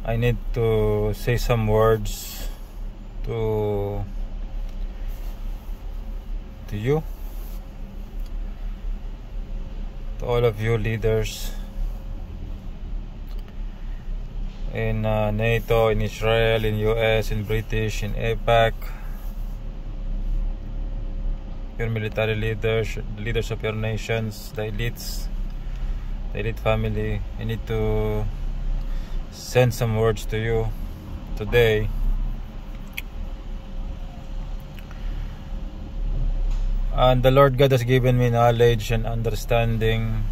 I need to say some words to you, to all of you leaders in NATO, in Israel, in US, in British, in APAC, your military leaders, the leaders of your nations, the elites, the elite family. I need to send some words to you today. And the Lord God has given me knowledge and understanding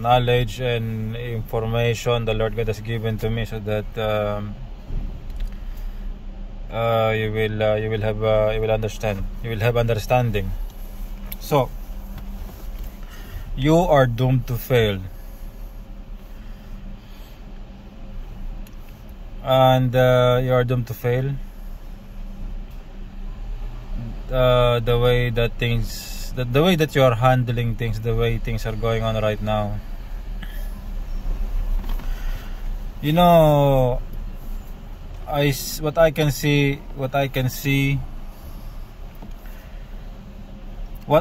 knowledge and information the Lord God has given to me, so that you will understand. You will have understanding. So you are doomed to fail, and you are doomed to fail. The way that things, the way that you are handling things, the way things are going on right now. You know, what I can see, what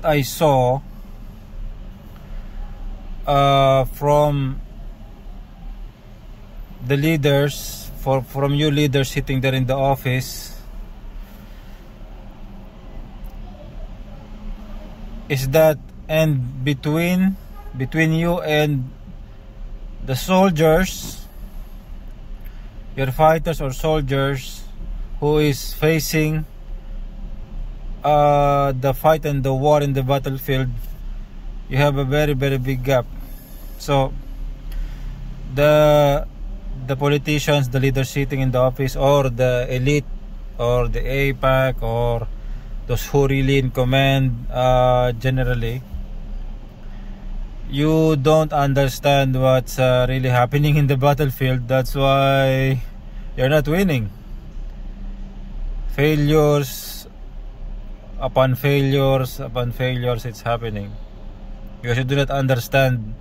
I saw from the leaders, from you leaders sitting there in the office, is that, and between you and the soldiers, your fighters or soldiers who is facing the fight and the war in the battlefield, you have a very, very big gap. So the politicians, the leaders sitting in the office, or the elite, or the APAC, or those who really in command, generally, you don't understand what's really happening in the battlefield. That's why you're not winning. Failures upon failures upon failures, it's happening because you do not understand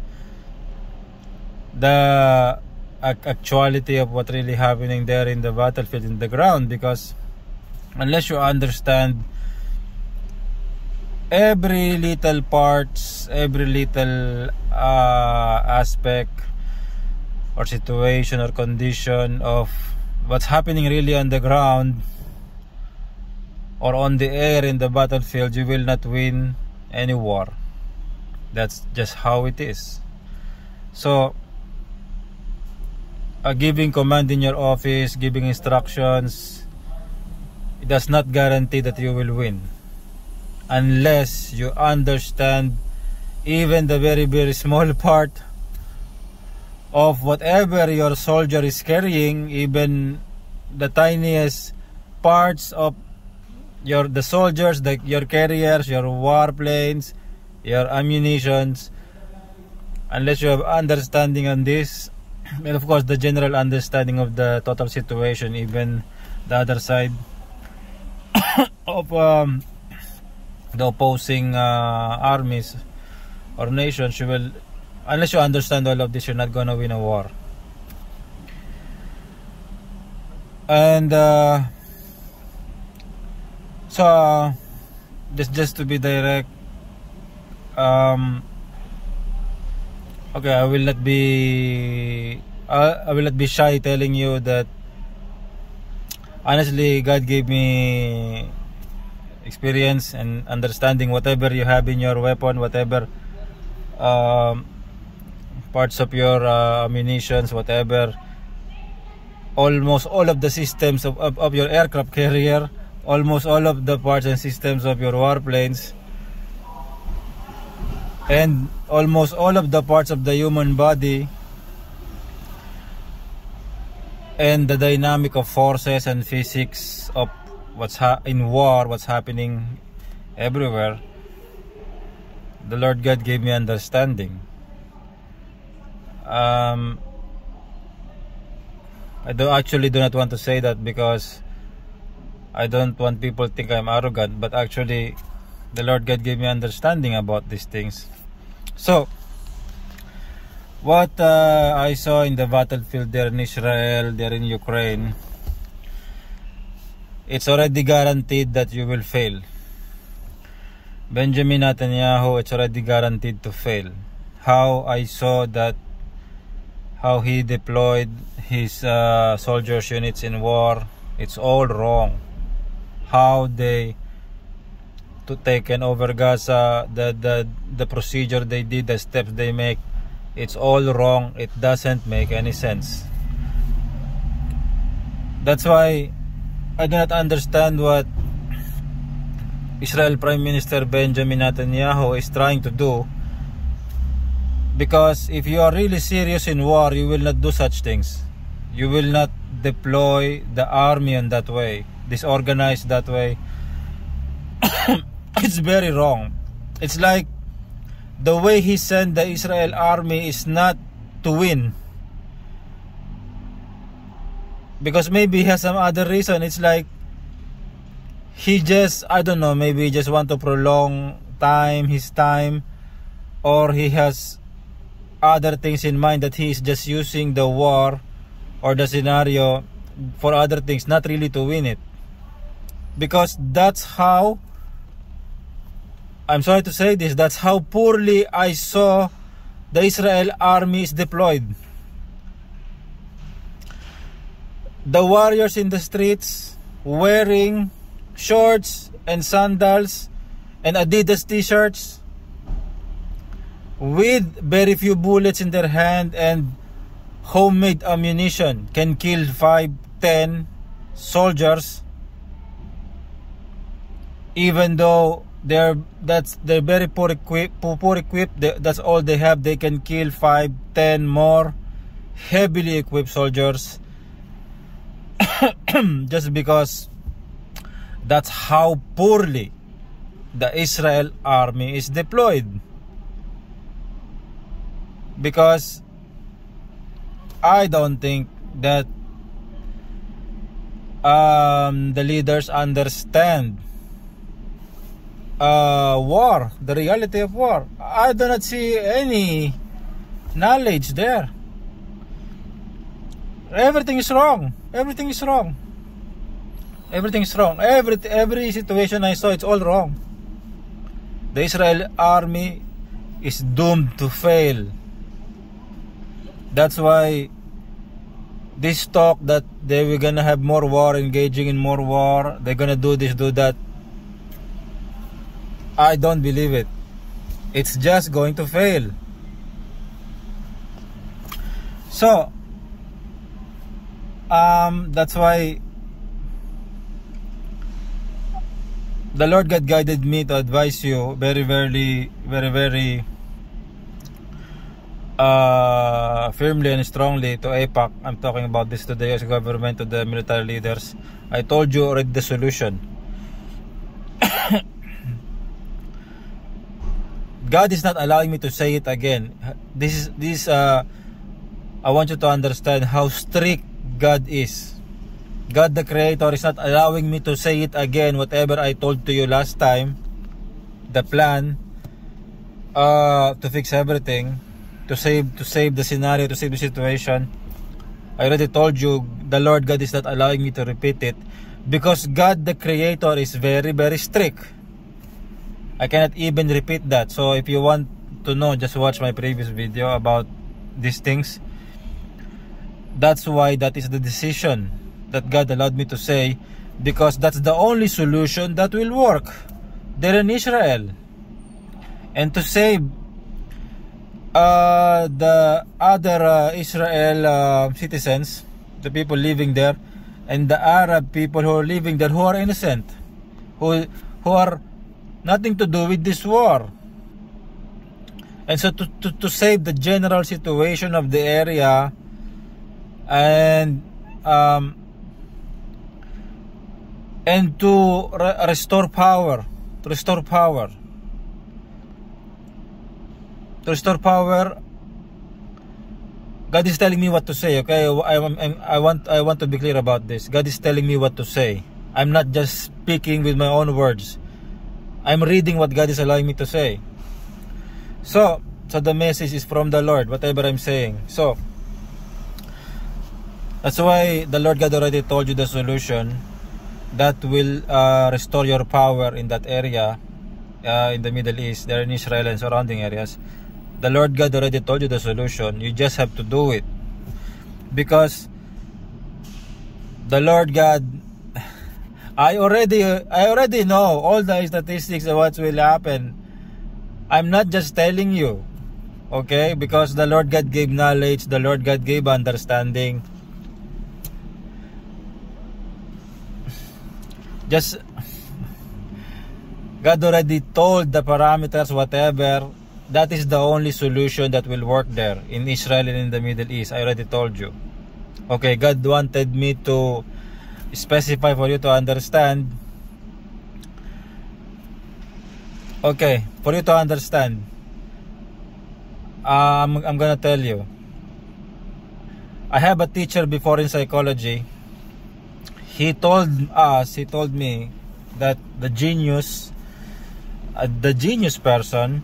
the actuality of what really happening there in the battlefield, in the ground. Because unless you understand every little parts, every little aspect or situation or condition of what's happening really on the ground or on the air in the battlefield, you will not win any war. That's just how it is. So giving command in your office, giving instructions, it does not guarantee that you will win, unless you understand even the very, very small part of whatever your soldier is carrying, even the tiniest parts of the soldiers, your carriers, your warplanes, your ammunitions. Unless you have understanding on this, and of course the general understanding of the total situation, even the other side of the opposing armies or nations, you will, unless you understand all of this, you're not gonna win a war. And so just to be direct, okay, I will not be shy telling you that honestly God gave me experience and understanding. Whatever you have in your weapon, whatever parts of your ammunitions, whatever, almost all of the systems of your aircraft carrier, almost all of the parts and systems of your warplanes, and almost all of the parts of the human body, and the dynamic of forces and physics of what's in war, what's happening everywhere. The Lord God gave me understanding. I do not want to say that because I don't want people to think I'm arrogant, but actually The Lord God gave me understanding about these things. So what I saw in the battlefield there in Israel, there in Ukraine, it's already guaranteed that you will fail. Benjamin Netanyahu, it's already guaranteed to fail. How I saw that, how he deployed his soldiers units in war, it's all wrong. How they to taken over Gaza, the procedure they did, the steps they make, it's all wrong. It doesn't make any sense. That's why I do not understand what Israel Prime Minister Benjamin Netanyahu is trying to do. Because if you are really serious in war, you will not do such things. You will not deploy the army in that way, disorganized that way. It's very wrong. It's like the way he sent the Israel army is not to win, because maybe he has some other reason. It's like he just, I don't know, maybe he just want to prolong his time, or he has other things in mind, that he is just using the war or the scenario for other things, not really to win it. Because that's how, I'm sorry to say this, that's how poorly I saw the Israel army is deployed. The warriors in the streets wearing shorts and sandals and Adidas t-shirts with very few bullets in their hand and homemade ammunition can kill 5-10 soldiers, even though they're very poor equipped. That's all they have. They can kill 5-10 more heavily equipped soldiers just because that's how poorly the Israel army is deployed. Because I don't think that the leaders understand war, the reality of war. I do not see any knowledge there. Everything is wrong. Everything is wrong. Everything is wrong. Every situation I saw, it's all wrong. The Israel army is doomed to fail. That's why this talk that they were gonna have more war, engaging in more war, they're gonna do this, do that, I don't believe it. It's just going to fail. So that's why the Lord God guided me to advise you very firmly and strongly to AIPAC. I'm talking about this to the US government, to the military leaders. I told you already the solution. God is not allowing me to say it again. I want you to understand how strict God is. God the Creator is not allowing me to say it again, whatever I told to you last time, the plan to fix everything, to save the scenario, to save the situation. I already told you, the Lord God is not allowing me to repeat it, because God the Creator is very strict. I cannot even repeat that. So if you want to know, just watch my previous video about these things. That's why that is the decision that God allowed me to say, because that's the only solution that will work there in Israel. And to save the other Israel citizens, the people living there, and the Arab people who are living there, who are innocent, who are nothing to do with this war. And so to save the general situation of the area, and to restore power, God is telling me what to say. Okay, I want to be clear about this. God is telling me what to say. I'm not just speaking with my own words. I'm reading what God is allowing me to say. So the message is from the Lord, whatever I'm saying. So that's why the Lord God already told you the solution that will restore your power in that area, in the Middle East, there in Israel and surrounding areas. The Lord God already told you the solution. You just have to do it, because the Lord God, I already know all the statistics of what will happen. I'm not just telling you, okay? Because the Lord God gave knowledge, the Lord God gave understanding. Just, God already told the parameters, whatever. That is the only solution that will work there in Israel and in the Middle East. I already told you. Okay, God wanted me to specify for you to understand. Okay, for you to understand, I'm gonna tell you. I have a teacher before in psychology. He told me that the genius person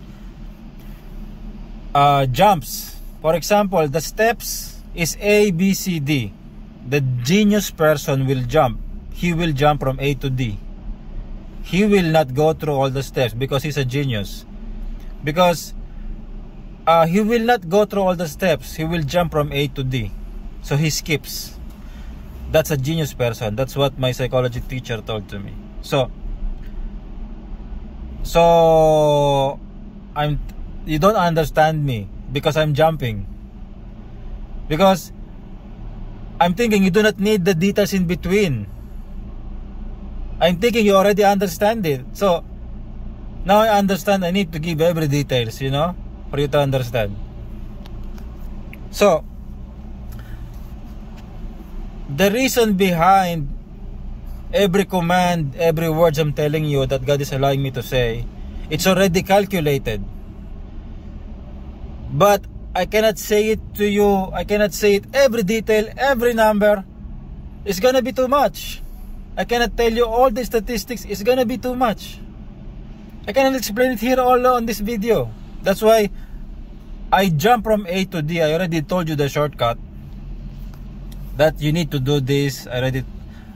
jumps. For example, the steps is A, B, C, D. The genius person will jump. He will jump from A to D. He will not go through all the steps because he's a genius. Because he will not go through all the steps. He will jump from A to D. So he skips. That's a genius person. That's what my psychology teacher told to me. So you don't understand me because I'm jumping. Because I'm thinking you do not need the details in between. I'm thinking you already understand it. So now I understand I need to give every details, you know, for you to understand. So the reason behind every command, every words I'm telling you that God is allowing me to say, it's already calculated. But I cannot say it to you. I cannot say it every detail, every number. It's gonna be too much. I cannot tell you all the statistics. It's gonna be too much. I cannot explain it here all on this video. That's why I jump from A to D. I already told you the shortcut. That you need to do this. I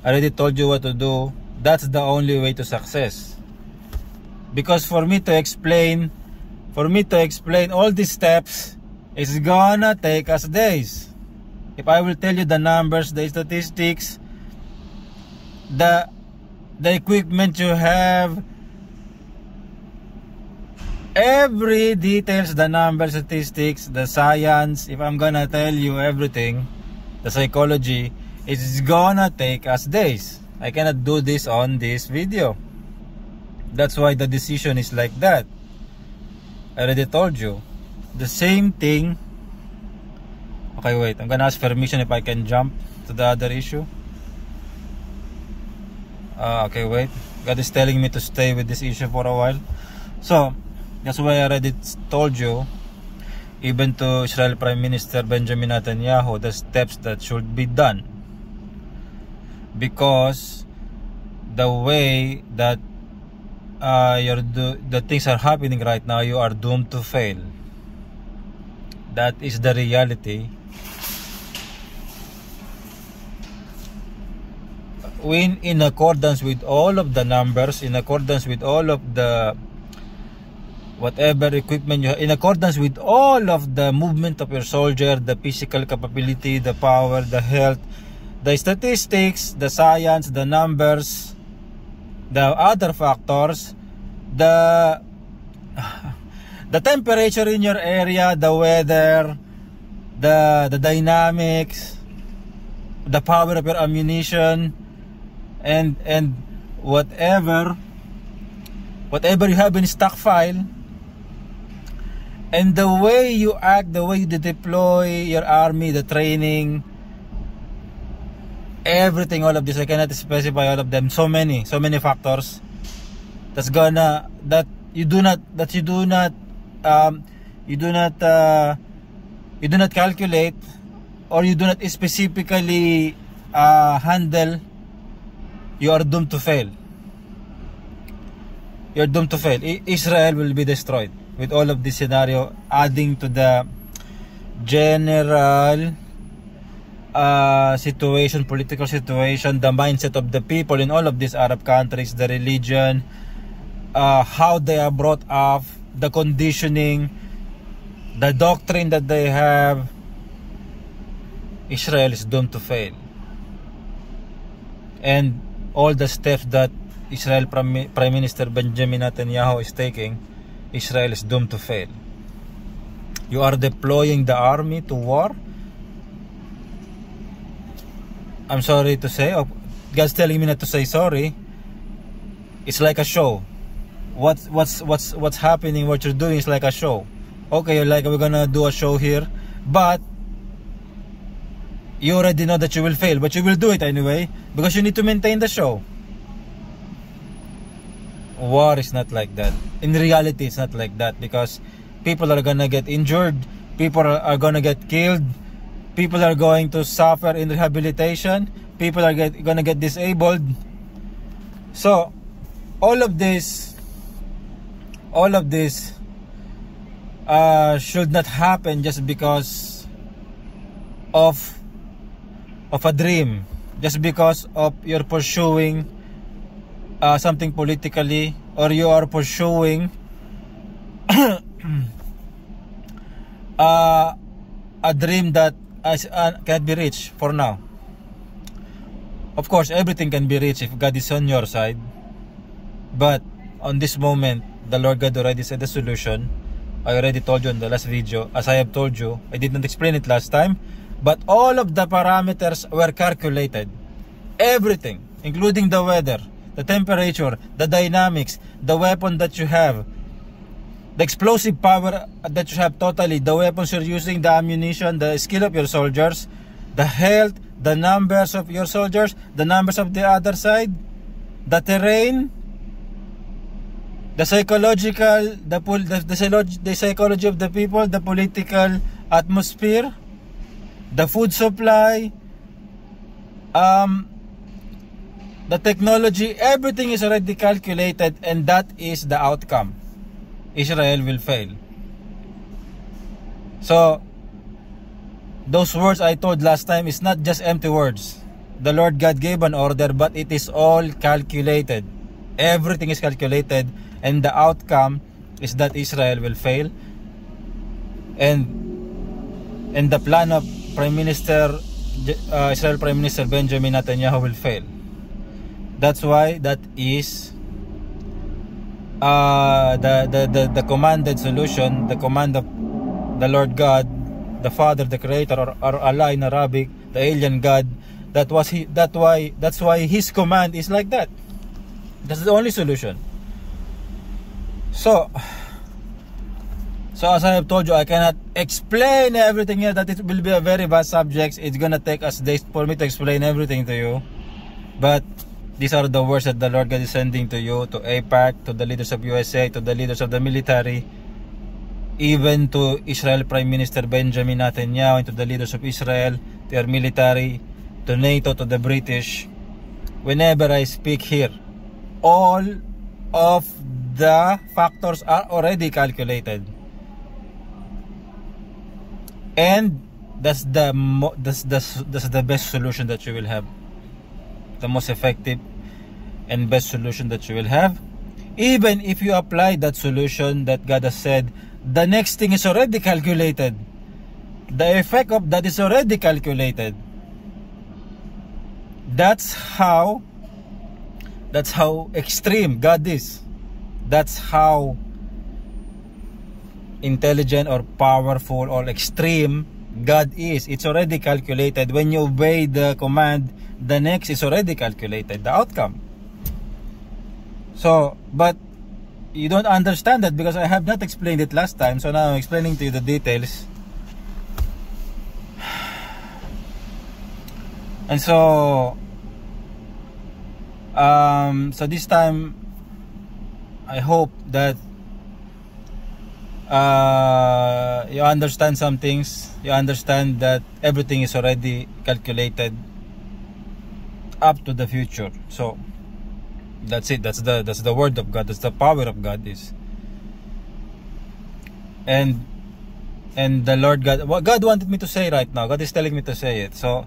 already told you what to do. That's the only way to success. Because for me to explain all these steps, it's gonna take us days. If I will tell you the numbers, the statistics, the equipment you have, every details, the numbers, statistics, the science, if I'm gonna tell you everything, the psychology, it's gonna take us days. I cannot do this on this video. That's why the decision is like that. I already told you. The same thing. Okay, wait. I'm gonna ask permission if I can jump to the other issue. Okay, wait. God is telling me to stay with this issue for a while. So, that's why I already told you, even to Israel Prime Minister Benjamin Netanyahu, the steps that should be done. Because the way that the things are happening right now, you are doomed to fail. That is the reality. When in accordance with all of the numbers, in accordance with all of the whatever equipment you have, in accordance with all of the movement of your soldier, the physical capability, the power, the health, the statistics, the science, the numbers, the other factors, the temperature in your area, the weather, the dynamics, the power of your ammunition, and whatever you have in stockpile, and the way you act, the way you deploy your army, the training, everything, all of this, I cannot specify all of them. So many factors that you do not calculate, or you do not specifically handle. You are doomed to fail. you're doomed to fail. Israel will be destroyed with all of this scenario, adding to the general situation, political situation, the mindset of the people in all of these Arab countries, the religion, how they are brought up, the conditioning, the doctrine that they have. Israel is doomed to fail. And all the steps that Israel Prime Minister Benjamin Netanyahu is taking, Israel is doomed to fail. You are deploying the army to war. I'm sorry to say, God's telling me not to say sorry. It's like a show. What's happening, what you're doing is like a show. Okay, you're like, we're gonna do a show here, but you already know that you will fail, but you will do it anyway because you need to maintain the show. War is not like that. In reality, it's not like that, because people are gonna get injured, people are gonna get killed, people are going to suffer in rehabilitation, people are gonna get disabled. So all of this should not happen just because of a dream, just because of you're pursuing something politically, or you are pursuing a dream that can't be reached for now. Of course, everything can be reached if God is on your side, but on this moment, the Lord God already said the solution. I already told you in the last video. As I have told you, I did not explain it last time, but all of the parameters were calculated. Everything, including the weather, the temperature, the dynamics, the weapon that you have, the explosive power that you have totally, the weapons you're using, the ammunition, the skill of your soldiers, the health, the numbers of your soldiers, the numbers of the other side, the terrain, the psychological, the psychology of the people, the political atmosphere, the food supply, the technology, everything is already calculated, and that is the outcome. Israel will fail. So those words I told last time is not just empty words. The Lord God gave an order, but it is all calculated. Everything is calculated, and the outcome is that Israel will fail. And the plan of Israel Prime Minister Benjamin Netanyahu will fail. That's why that is the commanded solution, the command of the Lord God, the Father, the Creator, or Allah in Arabic, the alien God. That's why His command is like that. That's the only solution. So as I have told you, I cannot explain everything here. That it will be a very vast subject. It's gonna take us days for me to explain everything to you. But these are the words that the Lord God is sending to you, to AIPAC, to the leaders of USA, to the leaders of the military, even to Israel Prime Minister Benjamin Netanyahu, and to the leaders of Israel, their military, to NATO, to the British. Whenever I speak here, all of the factors are already calculated, and that's the best solution that you will have, the most effective and best solution that you will have. Even if you apply that solution that God has said, the next thing is already calculated. The effect of that is already calculated. That's how extreme God is. That's how intelligent or powerful or extreme God is. It's already calculated. When you obey the command, the next is already calculated, the outcome. So, but you don't understand that because I have not explained it last time. So now I'm explaining to you the details. And so this time I hope that you understand some things. You understand that everything is already calculated up to the future. So That's it. That's the word of God. That's the power of God is. And the Lord God, what God wanted me to say right now, God is telling me to say it. So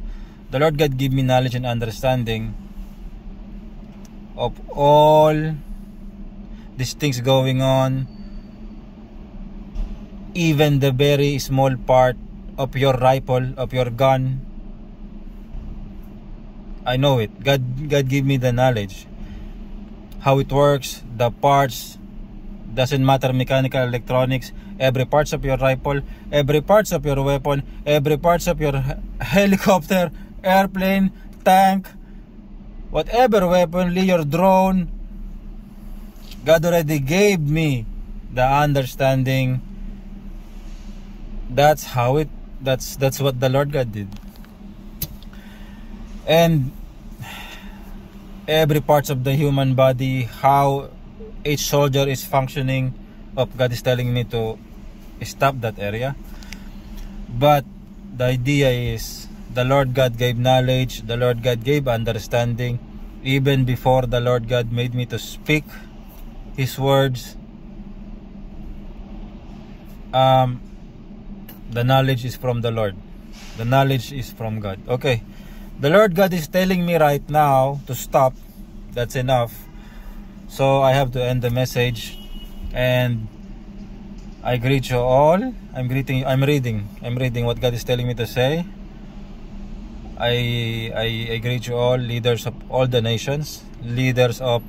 the Lord God give me knowledge and understanding of all these things going on, even the very small part of your rifle, of your gun. I know it. God give me the knowledge, how it works, the parts. Doesn't matter, mechanical, electronics, every parts of your rifle, every parts of your weapon, every parts of your helicopter, airplane, tank, whatever weapon, your drone. God already gave me the understanding. That's what the Lord God did. And every parts of the human body, how each soldier is functioning, God is telling me to stop that area. But the idea is, the Lord God gave knowledge, the Lord God gave understanding, even before the Lord God made me to speak His words. The knowledge is from the Lord. The knowledge is from God. Okay, the Lord God is telling me right now to stop. That's enough. So I have to end the message, and I greet you all. I'm reading what God is telling me to say. I greet you all, leaders of all the nations, leaders of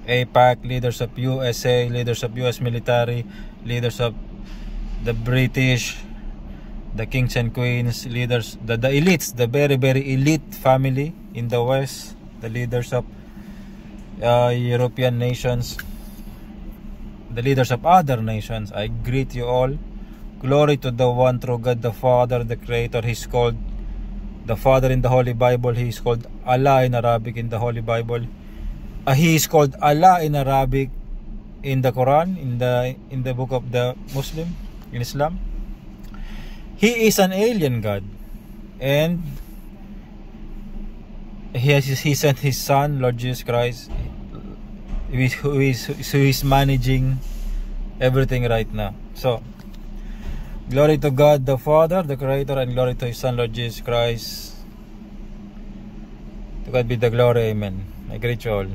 APAC, leaders of USA, leaders of US military, leaders of the British, the kings and queens, leaders, the elites, the very, very elite family in the West, the leaders of European nations, the leaders of other nations. I greet you all. Glory to the one true God, the Father, the Creator. He's called the Father in the Holy Bible. He is called Allah in Arabic in the Holy Bible. He is called Allah in Arabic in the Quran, in the book of the Muslim, in Islam. He is an alien God, and he sent His Son, Lord Jesus Christ, who is managing everything right now. So glory to God the Father, the Creator, and glory to His Son, Lord Jesus Christ. To God be the glory. Amen. I greet you all.